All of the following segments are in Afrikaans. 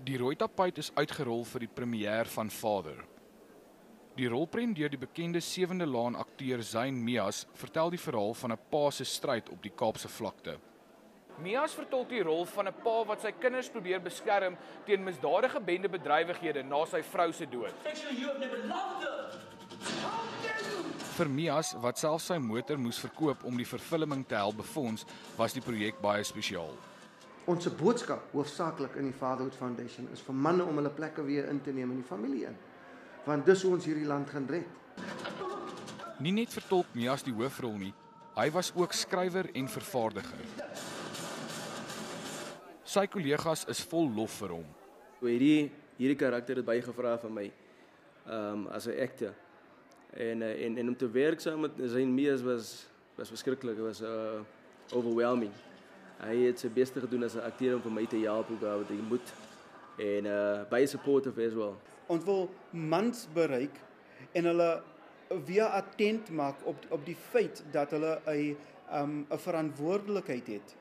Die rooi tapuit is uitgerol vir die premier van Vader. Die rolprent deur die bekende Sewende Laan akteur Zayn Mias vertel die verhaal van 'n pa se stryd op die Kaapse vlakte. Mias vertolk die rol van 'n pa wat sy kinders probeer beskerm teen misdadige bendebedrywighede na sy vrou se dood. Vir Mias, wat selfs sy motor moes verkoop om die vervulling te help befonds, was die projek baie spesiaal. Ons boodskap hoofsaaklik in die Fatherhood Foundation is vir manne om hulle plekke weer in te neem in die familie in. Want dis hoe ons hierdie land gaan red. Nie net vertolk Mias die hoofrol nie, hy was ook skrywer en vervaardiger. Sy kollegas is vol lof vir hom. Hierdie karakter het baie gevra van my as 'n actor. En om te werk saam met Zayn Mias was verskriklik. Het was overwhelming. Hy het sy beste gedoen as 'n akteur om vir my te help hoe wat hy moet. En baie supportive as well. Ons wil mans bereik en hulle weer attent maak op die feit dat hulle 'n verantwoordelikheid het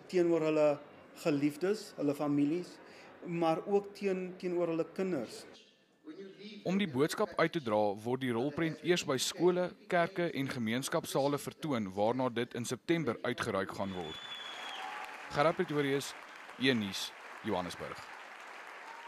teenoor hulle geliefdes, hulle families, maar ook teenoor hulle kinders. Om die boodskap uit te dra, word die rolprent eers by skole, kerke en gemeenskapsale vertoon, waarna dit in September uitgereik gaan word. Gerard Pretorius, E-nuus, Johannesburg.